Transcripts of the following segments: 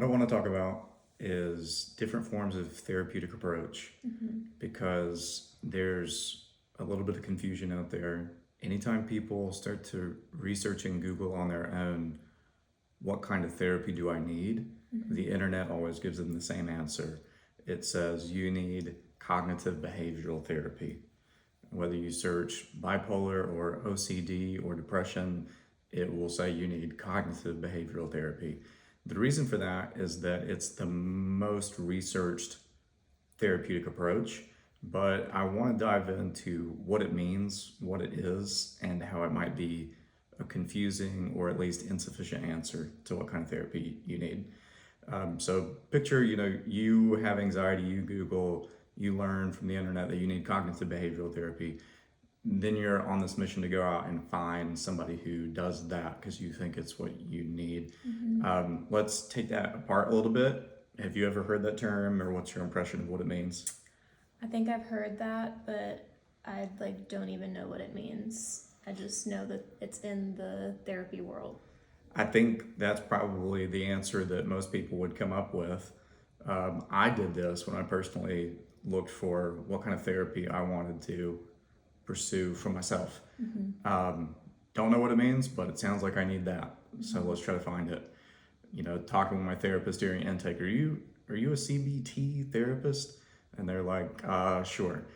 I want to talk about is different forms of therapeutic approach because there's a little bit of confusion out there. Anytime people start to research in Google on their own, what kind of therapy do I need? The internet always gives them the same answer. It says you need cognitive behavioral therapy. Whether you search bipolar or OCD or depression, it will say you need cognitive behavioral therapy. The reason for that is that it's the most researched therapeutic approach, but I want to dive into what it means, what it is, and how it might be a confusing or at least insufficient answer to what kind of therapy you need. So picture, you have anxiety, you Google, you learn from the internet that you need cognitive behavioral therapy. Then you're on this mission to go out and find somebody who does that because you think it's what you need. Let's take that apart a little bit. Have you ever heard that term, or what's your impression of what it means? I think I've heard that, but I don't even know what it means. I just know that it's in the therapy world. I think that's probably the answer that most people would come up with. I did this when I personally looked for what kind of therapy I wanted to pursue for myself. Don't know what it means, but it sounds like I need that. So let's try to find it. Talking with my therapist during intake, are you a CBT therapist? And they're like, sure.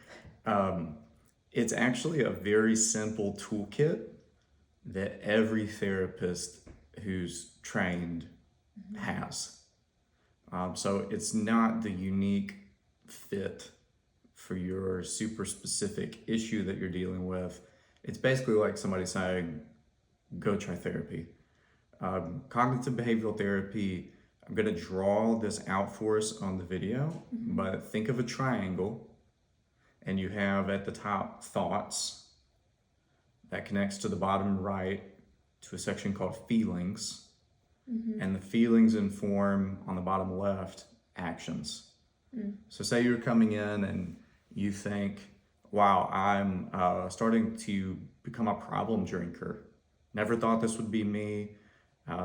It's actually a very simple toolkit that every therapist who's trained has. So it's not the unique fit for your super specific issue that you're dealing with. It's basically like somebody saying, go try therapy. Cognitive behavioral therapy, I'm going to draw this out for us on the video, but think of a triangle, and you have at the top thoughts that connects to the bottom right to a section called feelings, and the feelings inform on the bottom left actions. So say you're coming in and you think, wow, I'm starting to become a problem drinker. Never thought this would be me.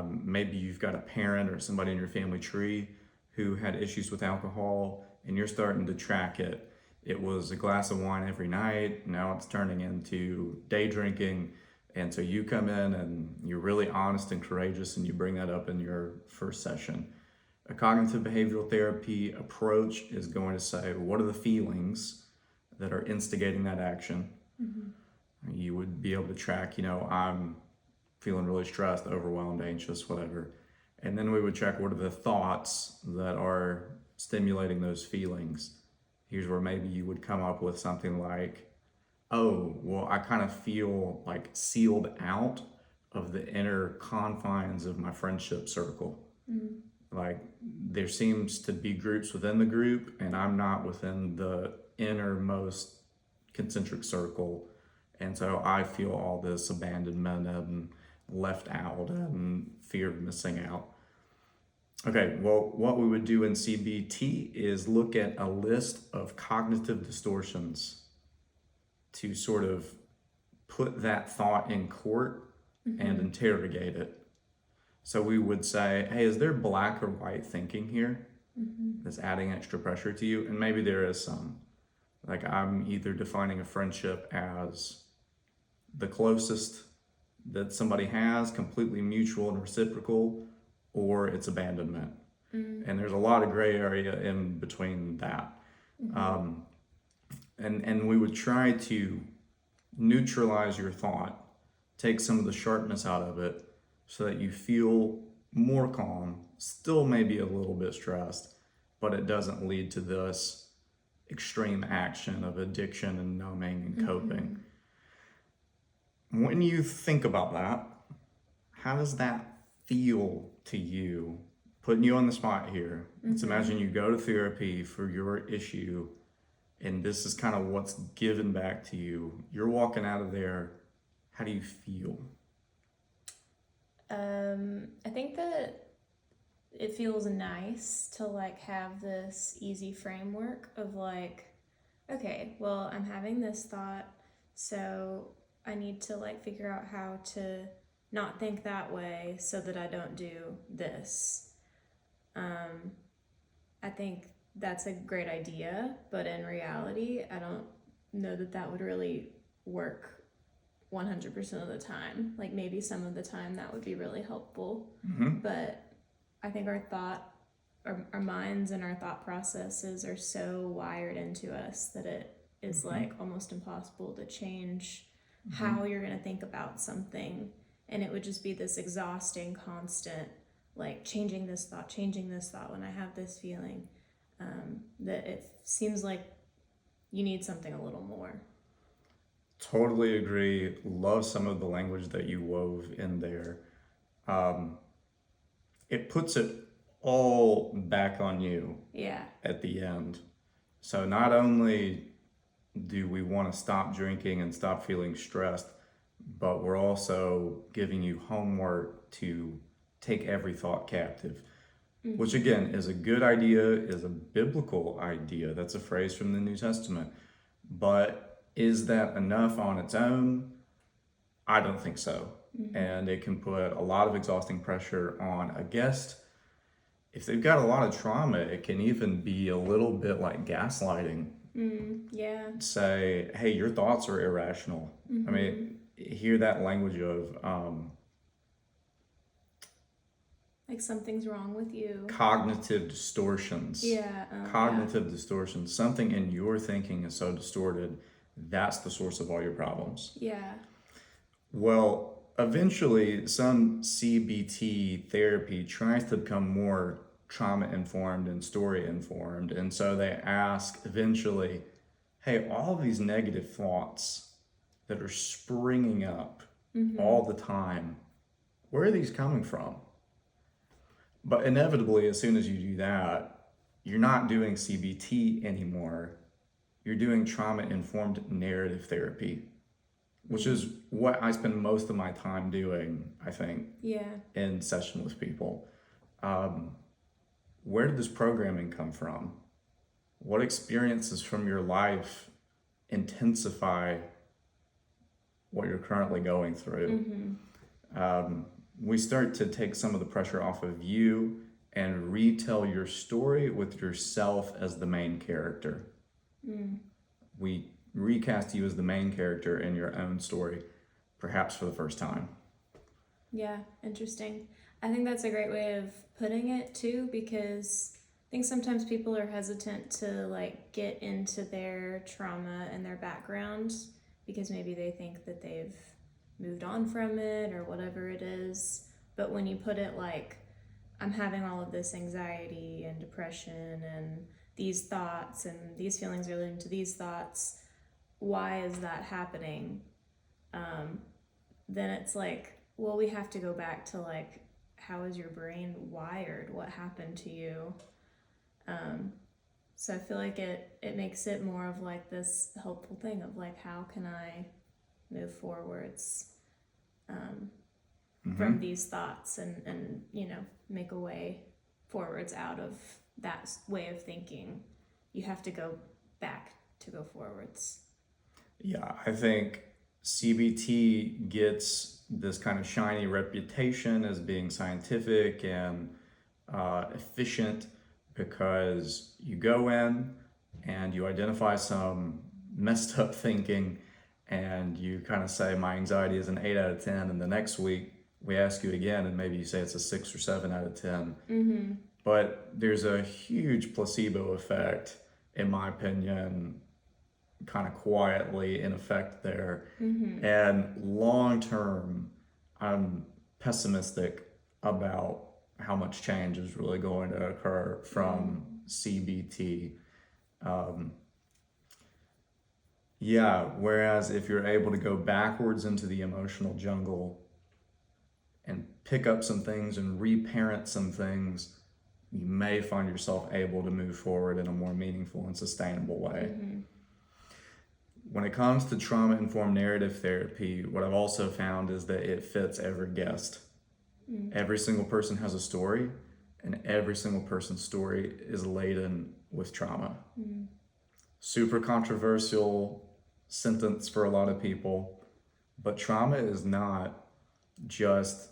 Maybe you've got a parent or somebody in your family tree who had issues with alcohol, and you're starting to track it. It was a glass of wine every night. Now it's turning into day drinking. And so you come in and you're really honest and courageous, and you bring that up in your first session. A cognitive behavioral therapy approach is going to say, what are the feelings that are instigating that action? You would be able to track, I'm feeling really stressed, overwhelmed, anxious, whatever. And then we would check what are the thoughts that are stimulating those feelings. Here's where maybe you would come up with something like, oh, well, I kind of feel like sealed out of the inner confines of my friendship circle. Like there seems to be groups within the group, and I'm not within the innermost concentric circle. And so I feel all this abandonment and left out and fear of missing out. Okay, well, what we would do in CBT is look at a list of cognitive distortions to sort of put that thought in court and interrogate it. So we would say, hey, is there black or white thinking here that's adding extra pressure to you? And maybe there is some. Like I'm either defining a friendship as the closest that somebody has, completely mutual and reciprocal, or it's abandonment. And there's a lot of gray area in between that. And we would try to neutralize your thought, take some of the sharpness out of it so that you feel more calm, still maybe a little bit stressed, but it doesn't lead to this extreme action of addiction and numbing and coping. When you think about that, how does that feel to you? Putting you on the spot here. Let's imagine you go to therapy for your issue, and this is kind of what's given back to you. You're walking out of there. How do you feel? I think that it feels nice to have this easy framework of okay, well, I'm having this thought, so I need to figure out how to not think that way so that I don't do this. I think that's a great idea, but in reality, I don't know that that would really work 100% of the time. Like maybe some of the time that would be really helpful, but I think our minds and our thought processes are so wired into us that it is like almost impossible to change how you're going to think about something. And it would just be this exhausting, constant, like changing this thought when I have this feeling, that it seems like you need something a little more. Totally agree. Love some of the language that you wove in there. It puts it all back on you Yeah. at the end. So not only do we want to stop drinking and stop feeling stressed, but we're also giving you homework to take every thought captive, which again is a good idea, is a biblical idea. That's a phrase from the New Testament. But is that enough on its own? I don't think so. And it can put a lot of exhausting pressure on a guest. If they've got a lot of trauma, it can even be a little bit like gaslighting. Yeah. Say, hey, your thoughts are irrational. I mean, hear that language of Like something's wrong with you. cognitive distortions. Yeah. Cognitive distortions. Something in your thinking is so distorted, that's the source of all your problems. Yeah. Well, eventually, some CBT therapy tries to become more trauma informed and story informed. And so they ask eventually, hey, all of these negative thoughts that are springing up all the time, where are these coming from? But inevitably, as soon as you do that, you're not doing CBT anymore. You're doing trauma informed narrative therapy, which is what I spend most of my time doing, I think, Yeah. in session with people. Where did this programming come from? What experiences from your life intensify what you're currently going through? We start to take some of the pressure off of you and retell your story with yourself as the main character. We recast you as the main character in your own story, perhaps for the first time. Yeah, interesting. I think that's a great way of putting it too, because I think sometimes people are hesitant to like get into their trauma and their background because maybe they think that they've moved on from it or whatever it is. But when you put it like, I'm having all of this anxiety and depression and these thoughts and these feelings relating to these thoughts, why is that happening? Then it's like, well, we have to go back to like, how is your brain wired? What happened to you? So I feel like it makes it more of like this helpful thing of like, how can I move forwards from these thoughts and make a way forwards out of that way of thinking. You have to go back to go forwards. Yeah, I think CBT gets this kind of shiny reputation as being scientific and efficient because you go in and you identify some messed up thinking and you kind of say, my anxiety is an 8 out of 10, and the next week we ask you again and maybe you say it's a 6 or 7 out of 10. But there's a huge placebo effect, in my opinion, kind of quietly in effect there. And long term, I'm pessimistic about how much change is really going to occur from CBT. Whereas if you're able to go backwards into the emotional jungle and pick up some things and reparent some things, you may find yourself able to move forward in a more meaningful and sustainable way. When it comes to trauma-informed narrative therapy, what I've also found is that it fits every guest. Every single person has a story, and every single person's story is laden with trauma. Super controversial sentence for a lot of people, but trauma is not just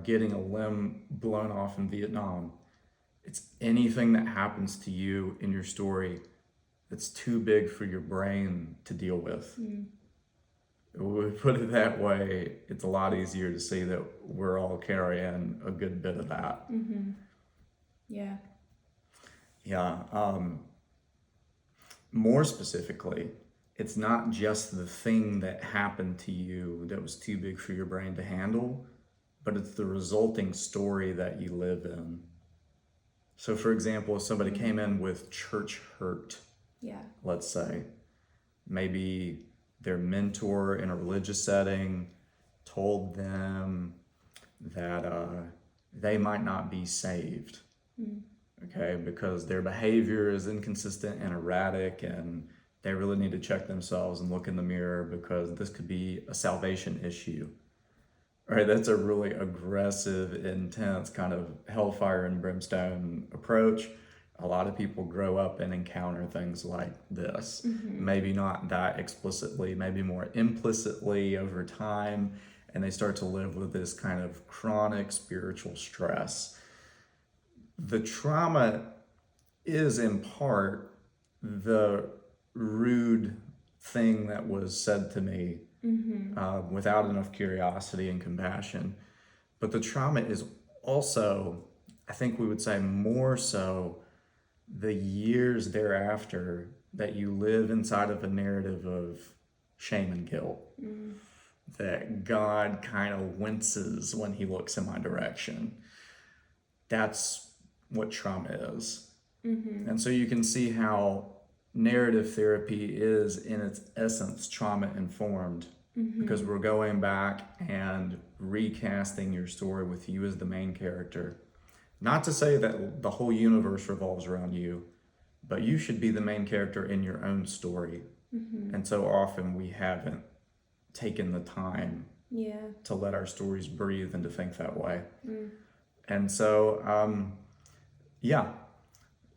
getting a limb blown off in Vietnam. It's anything that happens to you in your story that's too big for your brain to deal with. We put it that way, it's a lot easier to see that we're all carrying a good bit of that. Yeah. Yeah. More specifically, it's not just the thing that happened to you that was too big for your brain to handle, but it's the resulting story that you live in. So, for example, if somebody came in with church hurt, Yeah. let's say, maybe their mentor in a religious setting told them that they might not be saved, okay, because their behavior is inconsistent and erratic, and they really need to check themselves and look in the mirror because this could be a salvation issue. All right, that's a really aggressive, intense kind of hellfire and brimstone approach. A lot of people grow up and encounter things like this. Maybe not that explicitly, maybe more implicitly over time, and they start to live with this kind of chronic spiritual stress. The trauma is in part the rude thing that was said to me without enough curiosity and compassion. But the trauma is also, I think we would say more so, the years thereafter that you live inside of a narrative of shame and guilt. That God kind of winces when he looks in my direction. That's what trauma is. And so you can see how narrative therapy is, in its essence, trauma informed, because we're going back and recasting your story with you as the main character. Not to say that the whole universe revolves around you, but you should be the main character in your own story. And so often we haven't taken the time to let our stories breathe and to think that way. And so,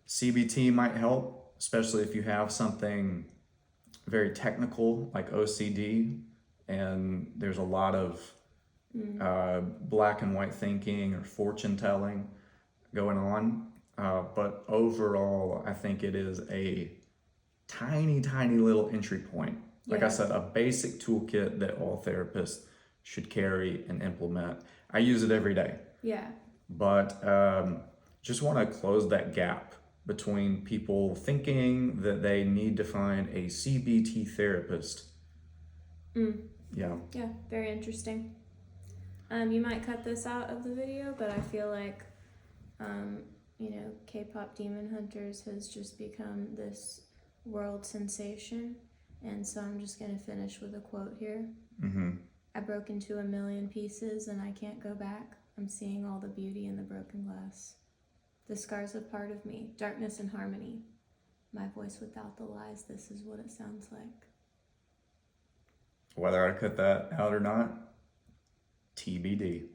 CBT might help, especially if you have something very technical like OCD, and there's a lot of black and white thinking or fortune telling going on. But overall, I think it is a tiny, tiny little entry point. Like I said, a basic toolkit that all therapists should carry and implement. I use it every day. Yeah. But just want to close that gap between people thinking that they need to find a CBT therapist. Yeah. Yeah, very interesting. You might cut this out of the video, but I feel like, K-pop Demon Hunters has just become this world sensation. And so I'm just going to finish with a quote here. I broke into a million pieces and I can't go back. I'm seeing all the beauty in the broken glass. The scars are part of me, darkness and harmony. My voice without the lies, this is what it sounds like. Whether I cut that out or not, TBD.